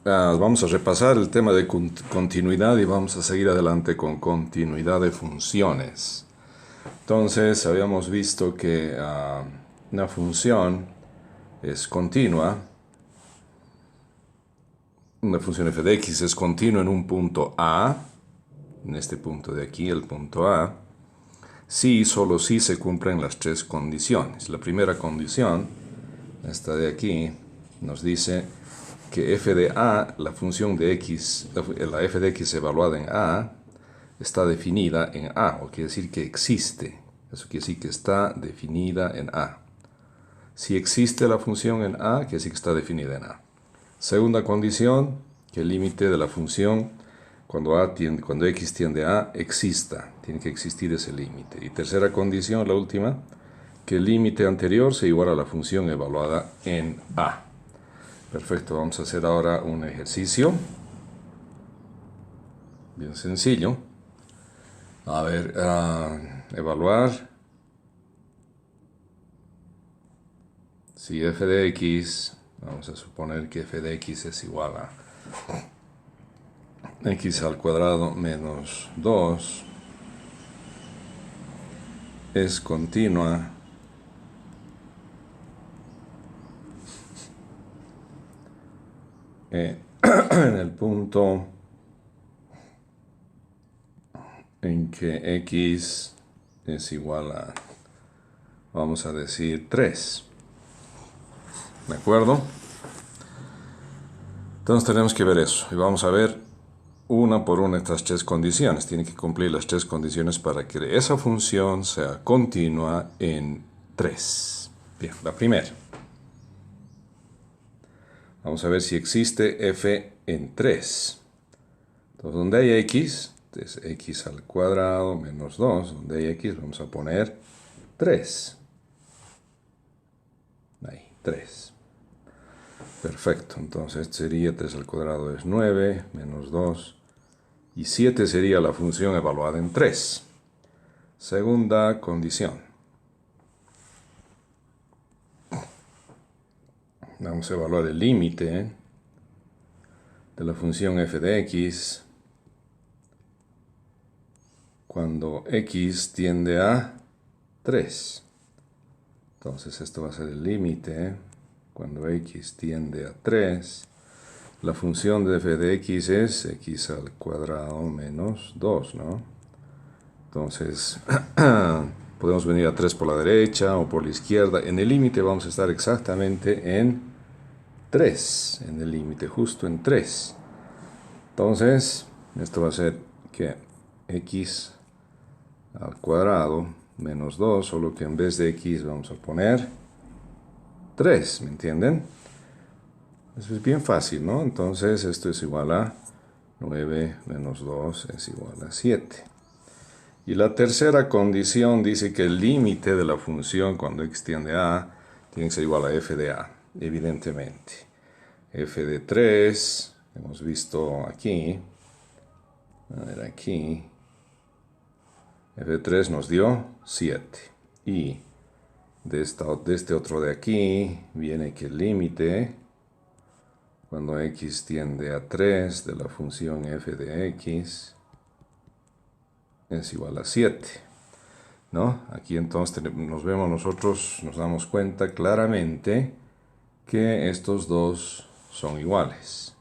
Vamos a repasar el tema de continuidad y vamos a seguir adelante con continuidad de funciones. Entonces, habíamos visto que una función es continua. Una función f de x es continua en un punto A, en este punto de aquí, el punto A, si y solo si se cumplen las tres condiciones. La primera condición, esta de aquí, nos dice que f de a, la función de x, la f de x evaluada en a, está definida en a, o quiere decir que existe. Eso quiere decir que está definida en a. Si existe la función en a, quiere decir que está definida en a. Segunda condición, que el límite de la función cuando x tiende a A exista. Tiene que existir ese límite. Y tercera condición, la última, que el límite anterior sea igual a la función evaluada en a. Perfecto, vamos a hacer ahora un ejercicio bien sencillo. A ver, evaluar si f de x, vamos a suponer que f de x es igual a x al cuadrado menos 2, es continua en el punto en que x es igual a, vamos a decir, 3. ¿De acuerdo? Entonces tenemos que ver eso. Y vamos a ver una por una estas tres condiciones. Tiene que cumplir las tres condiciones para que esa función sea continua en 3. Bien, la primera. Vamos a ver si existe f en 3. Entonces, donde hay x, es x al cuadrado menos 2. Donde hay x, vamos a poner 3. Ahí, 3. Perfecto, entonces sería 3 al cuadrado es 9, menos 2. Y 7 sería la función evaluada en 3. Segunda condición. Vamos a evaluar el límite de la función f de x cuando x tiende a 3. Entonces esto va a ser el límite cuando x tiende a 3. La función de f de x es x al cuadrado menos 2, ¿no? Entonces, podemos venir a 3 por la derecha o por la izquierda. En el límite vamos a estar exactamente en 3. En el límite, justo en 3. Entonces, esto va a ser que x al cuadrado menos 2, solo que en vez de x vamos a poner 3, ¿me entienden? Eso es bien fácil, ¿no? Entonces, esto es igual a 9 menos 2 es igual a 7. Y la tercera condición dice que el límite de la función cuando x tiende a A tiene que ser igual a f de a, evidentemente. F de 3, hemos visto aquí, a ver aquí, f de 3 nos dio 7. Y de este otro de aquí viene que el límite cuando x tiende a 3 de la función f de x es igual a 7. ¿No? Aquí entonces nos vemos nosotros, nos damos cuenta claramente que estos dos son iguales.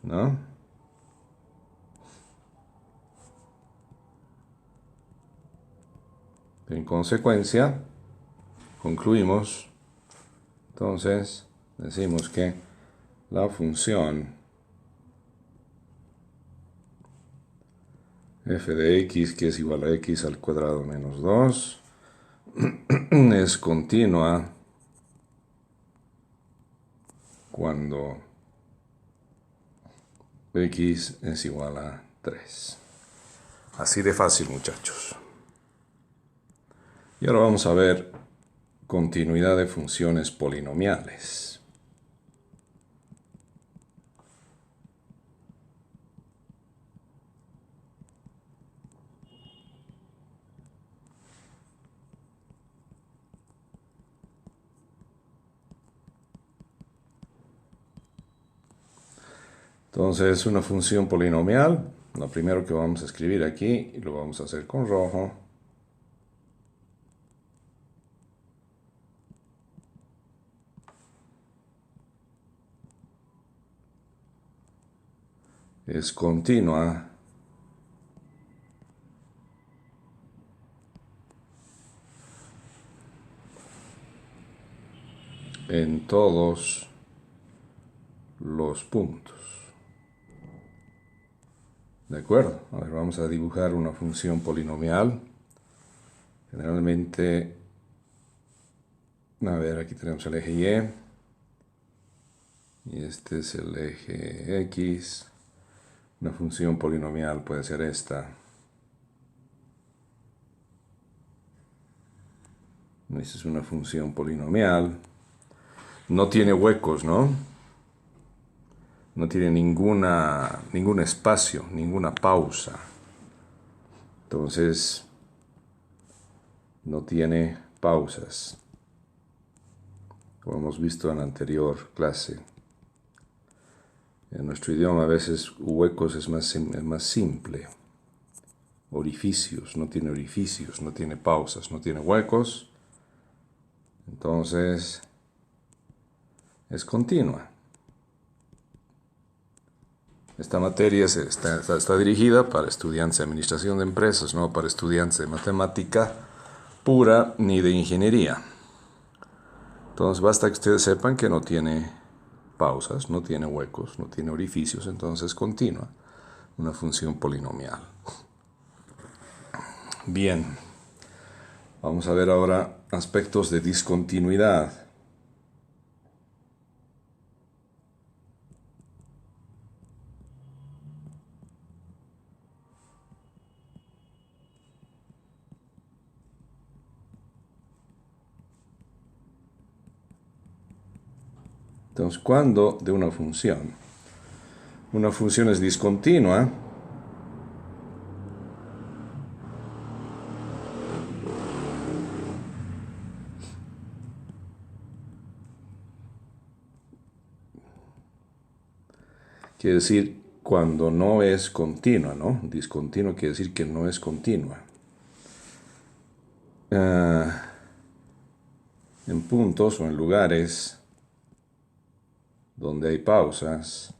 ¿No? En consecuencia, concluimos, entonces, decimos que la función f de x, que es igual a x al cuadrado menos 2, es continua cuando x es igual a 3. Así de fácil, muchachos. Y ahora vamos a ver continuidad de funciones polinomiales. Entonces, una función polinomial, lo primero que vamos a escribir aquí, y lo vamos a hacer con rojo, es continua en todos los puntos. ¿De acuerdo? A ver, vamos a dibujar una función polinomial. Generalmente, a ver, aquí tenemos el eje Y. Y este es el eje X. Una función polinomial puede ser esta. Esta es una función polinomial. No tiene huecos, ¿no? No tiene ningún espacio, ninguna pausa. Entonces, no tiene pausas, como hemos visto en la anterior clase. En nuestro idioma a veces huecos es más simple. Orificios, no tiene pausas, no tiene huecos. Entonces, es continua. Esta materia está dirigida para estudiantes de administración de empresas, no para estudiantes de matemática pura ni de ingeniería. Entonces basta que ustedes sepan que no tiene pausas, no tiene huecos, no tiene orificios, entonces es continua, una función polinomial. Bien, vamos a ver ahora aspectos de discontinuidad. Entonces, cuando de una función es discontinua, quiere decir cuando no es continua, ¿no? Discontinua quiere decir que no es continua. En puntos o en lugares donde hay pausas,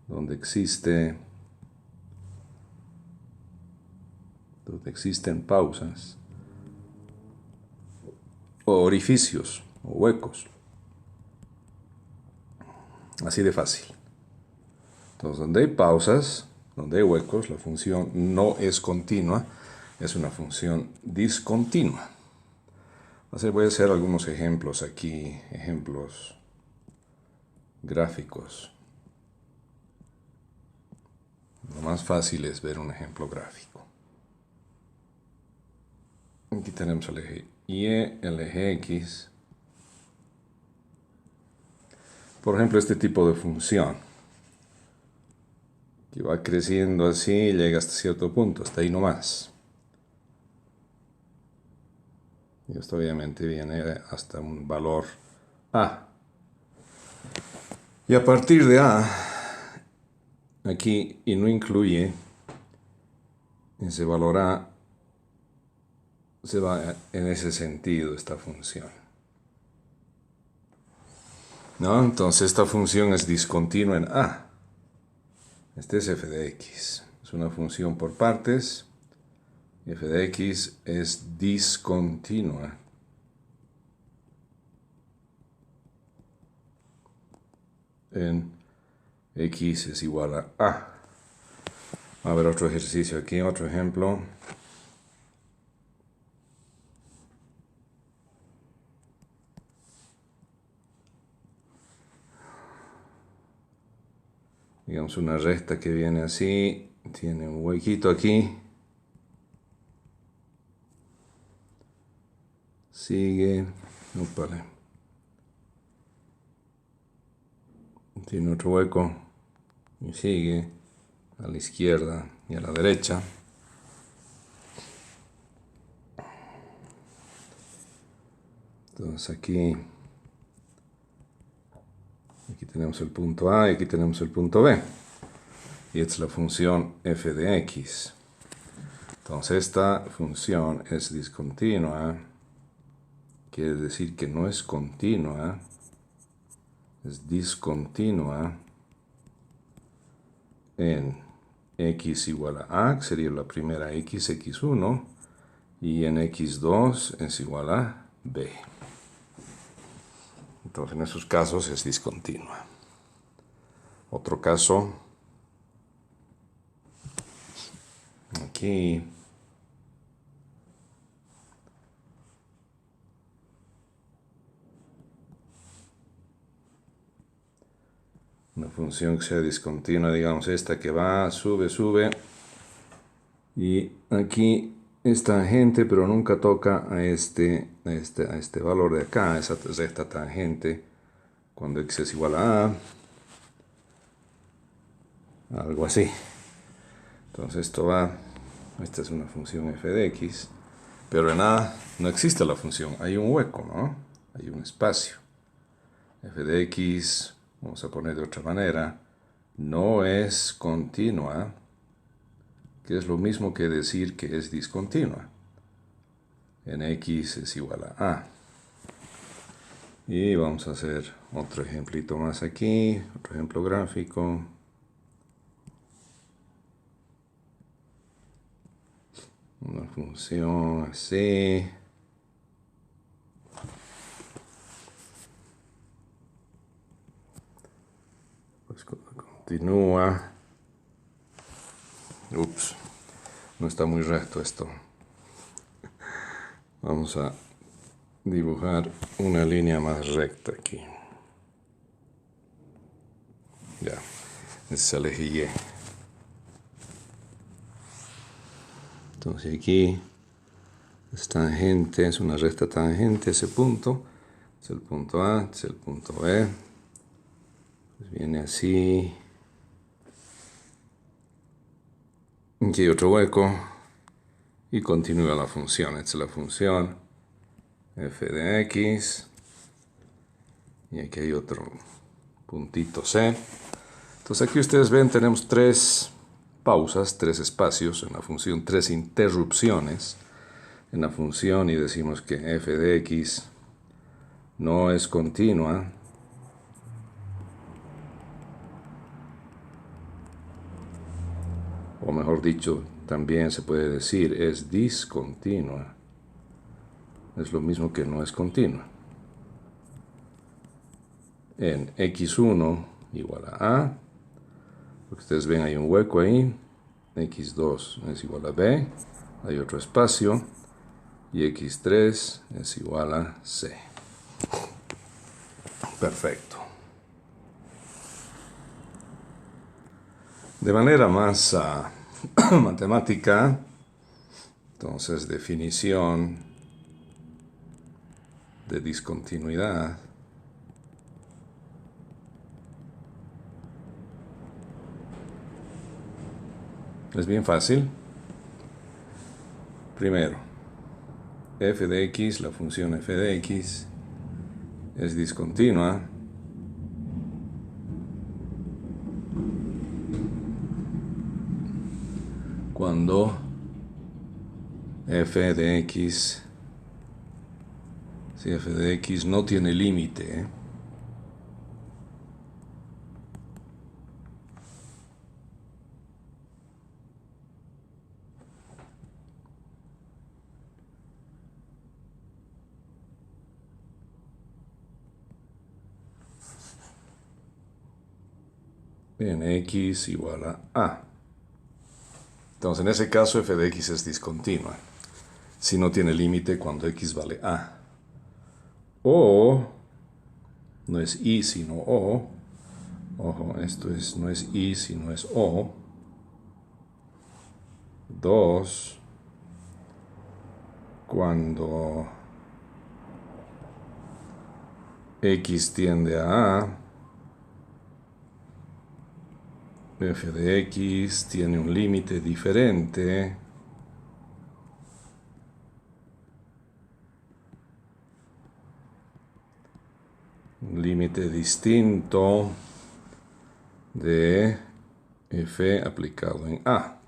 donde existen pausas, o orificios, o huecos. Así de fácil. Entonces, donde hay pausas, donde hay huecos, la función no es continua, es una función discontinua. Voy a hacer algunos ejemplos aquí, ejemplos gráficos. Lo más fácil es ver un ejemplo gráfico. Aquí tenemos el eje Y, el eje X. Por ejemplo, este tipo de función, que va creciendo así y llega hasta cierto punto, hasta ahí nomás. Y esto obviamente viene hasta un valor A. Y a partir de A, aquí, y no incluye ese valor A, se va en ese sentido esta función. ¿No? Entonces esta función es discontinua en A. Este es f de x. Es una función por partes. F de x es discontinua en x es igual a A. A ver otro ejercicio aquí, otro ejemplo. Digamos una recta que viene así, tiene un huequito aquí. Sigue, vale. Tiene otro hueco y sigue a la izquierda y a la derecha. Entonces aquí tenemos el punto A y aquí tenemos el punto B. Y esta es la función f de x. Entonces esta función es discontinua. Quiere decir que no es continua. Es discontinua en x igual a A, que sería la primera x, x1. Y en x2 es igual a b. Entonces en esos casos es discontinua. Otro caso. Aquí. Una función que sea discontinua, digamos esta que va, sube, sube. Y aquí es tangente, pero nunca toca a este valor de acá, a esa recta tangente, cuando x es igual a A. Algo así. Entonces esto va, esta es una función f de x, pero en A no existe la función, hay un hueco, ¿no? Hay un espacio. F de x, vamos a poner de otra manera, no es continua, que es lo mismo que decir que es discontinua. En x es igual a A. Y vamos a hacer otro ejemplito más aquí, otro ejemplo gráfico. Una función así. Pues continúa. Ups, no está muy recto esto. Vamos a dibujar una línea más recta aquí. Ya, ese es el eje Y. Entonces aquí es tangente, es una recta tangente ese punto. Es el punto A, es el punto B. Pues viene así. Aquí hay otro hueco. Y continúa la función. Esta es la función f de x. Y aquí hay otro puntito C. Entonces aquí ustedes ven, tenemos tres pausas, tres espacios en la función, tres interrupciones en la función y decimos que f de x no es continua. O mejor dicho, también se puede decir es discontinua. Es lo mismo que no es continua. En x1 igual a A. Porque ustedes ven hay un hueco ahí. x2 es igual a b. Hay otro espacio. Y x3 es igual a c. Perfecto. De manera más matemática, entonces definición de discontinuidad es bien fácil. Primero, f de x, la función f de x, es discontinua cuando f de x, si f de x no tiene límite, en x igual a a. Entonces, en ese caso, f de x es discontinua si no tiene límite cuando x vale a. O, no es y sino o. Ojo, esto no es y sino es o. 2, cuando x tiende a a, f de x tiene un límite diferente un límite distinto de f aplicado en a.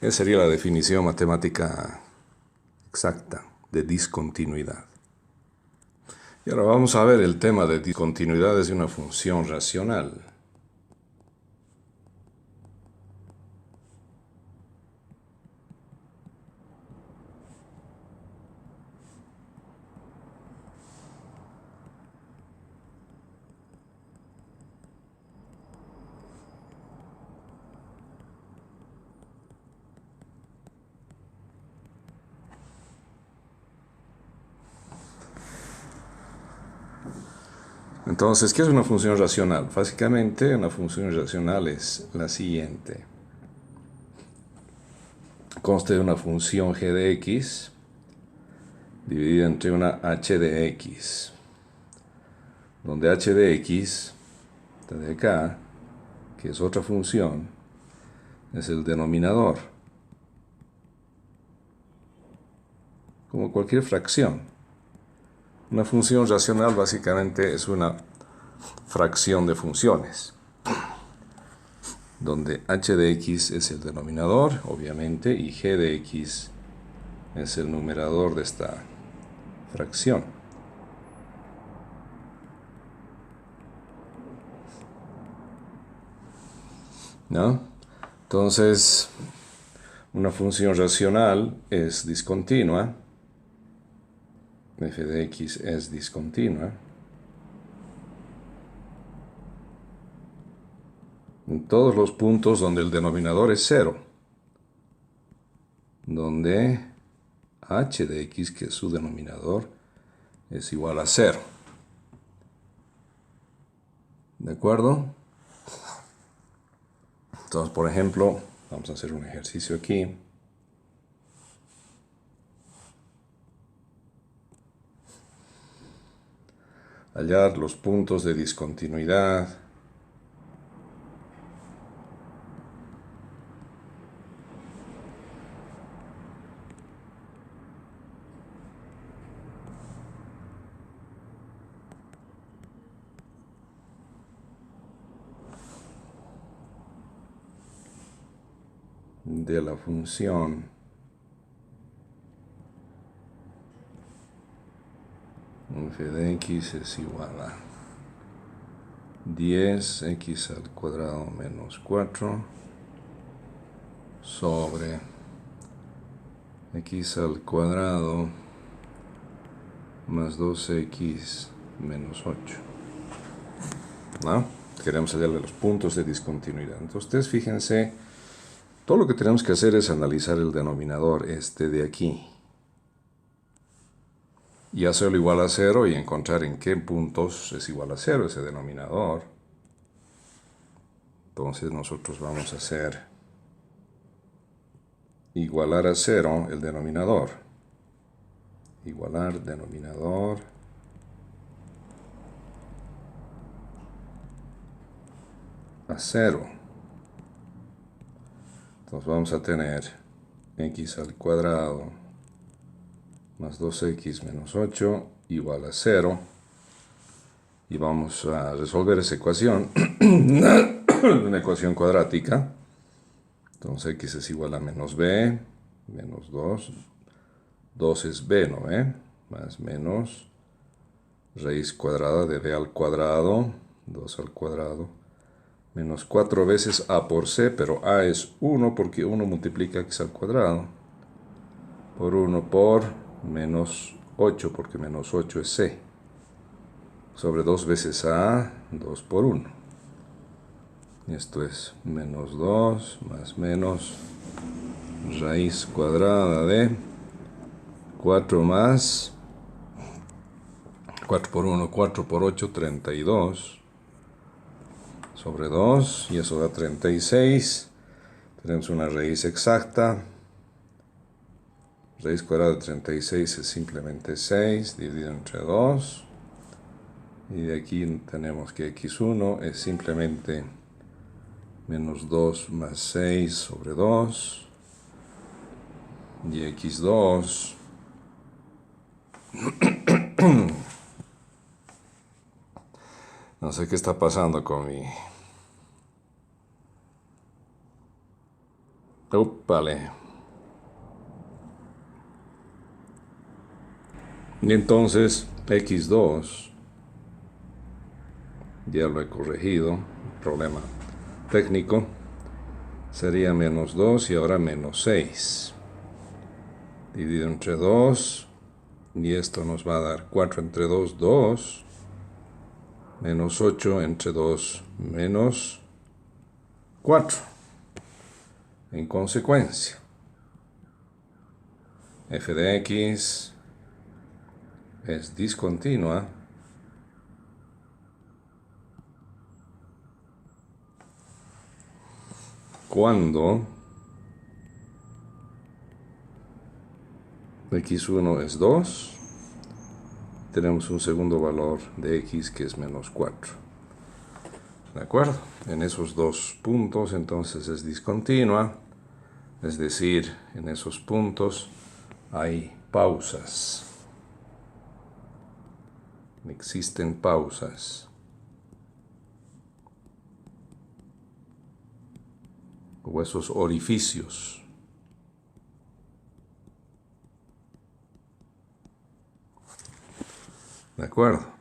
Esa sería la definición matemática exacta de discontinuidad. Y ahora vamos a ver el tema de discontinuidades de una función racional. Entonces, ¿qué es una función racional? Básicamente, una función racional es la siguiente. Consta de una función g de x dividida entre una h de x, donde h de x, esta de acá, que es otra función, es el denominador, como cualquier fracción. Una función racional básicamente es una fracción de funciones, donde h de x es el denominador, obviamente, y g de x es el numerador de esta fracción. ¿No? Entonces, una función racional es discontinua, f de x es discontinua, en todos los puntos donde el denominador es 0, donde h de x, que es su denominador, es igual a 0. ¿De acuerdo? Entonces, por ejemplo, vamos a hacer un ejercicio aquí. Hallar los puntos de discontinuidad de la función f de x es igual a 10x al cuadrado menos 4 sobre x al cuadrado más 2x menos 8. ¿No? Queremos hallarle los puntos de discontinuidad. Entonces, ustedes fíjense, todo lo que tenemos que hacer es analizar el denominador este de aquí y hacerlo igual a 0 y encontrar en qué puntos es igual a 0 ese denominador. Entonces nosotros vamos a hacer igualar a 0 el denominador. Igualar denominador a 0. Entonces vamos a tener x al cuadrado más 2x menos 8 igual a 0. Y vamos a resolver esa ecuación, una ecuación cuadrática. Entonces x es igual a menos b, menos 2. 2 es b, ¿no ve? Más menos raíz cuadrada de b al cuadrado, 2 al cuadrado, menos 4 veces a por c, pero a es 1 porque 1 multiplica x al cuadrado, por 1 por menos 8 porque menos 8 es c, sobre 2 veces a, 2 por 1. Y esto es menos 2 más menos raíz cuadrada de 4 más 4 por 1, 4 por 8, 32 sobre 2, y eso da 36. Tenemos una raíz exacta. Raíz cuadrada de 36 es simplemente 6 dividido entre 2. Y de aquí tenemos que x1 es simplemente menos 2 más 6 sobre 2. Y x2 no sé qué está pasando con mi Úpale. Y entonces x2, ya lo he corregido, problema técnico, sería menos 2 y ahora menos 6. Dividido entre 2, y esto nos va a dar 4 entre 2, 2. Menos 8 entre 2, menos 4. En consecuencia, f de x es discontinua cuando x1 es 2, tenemos un segundo valor de x que es menos 4. ¿De acuerdo? En esos dos puntos entonces es discontinua, es decir, en esos puntos hay pausas. Existen pausas. O esos orificios. ¿De acuerdo?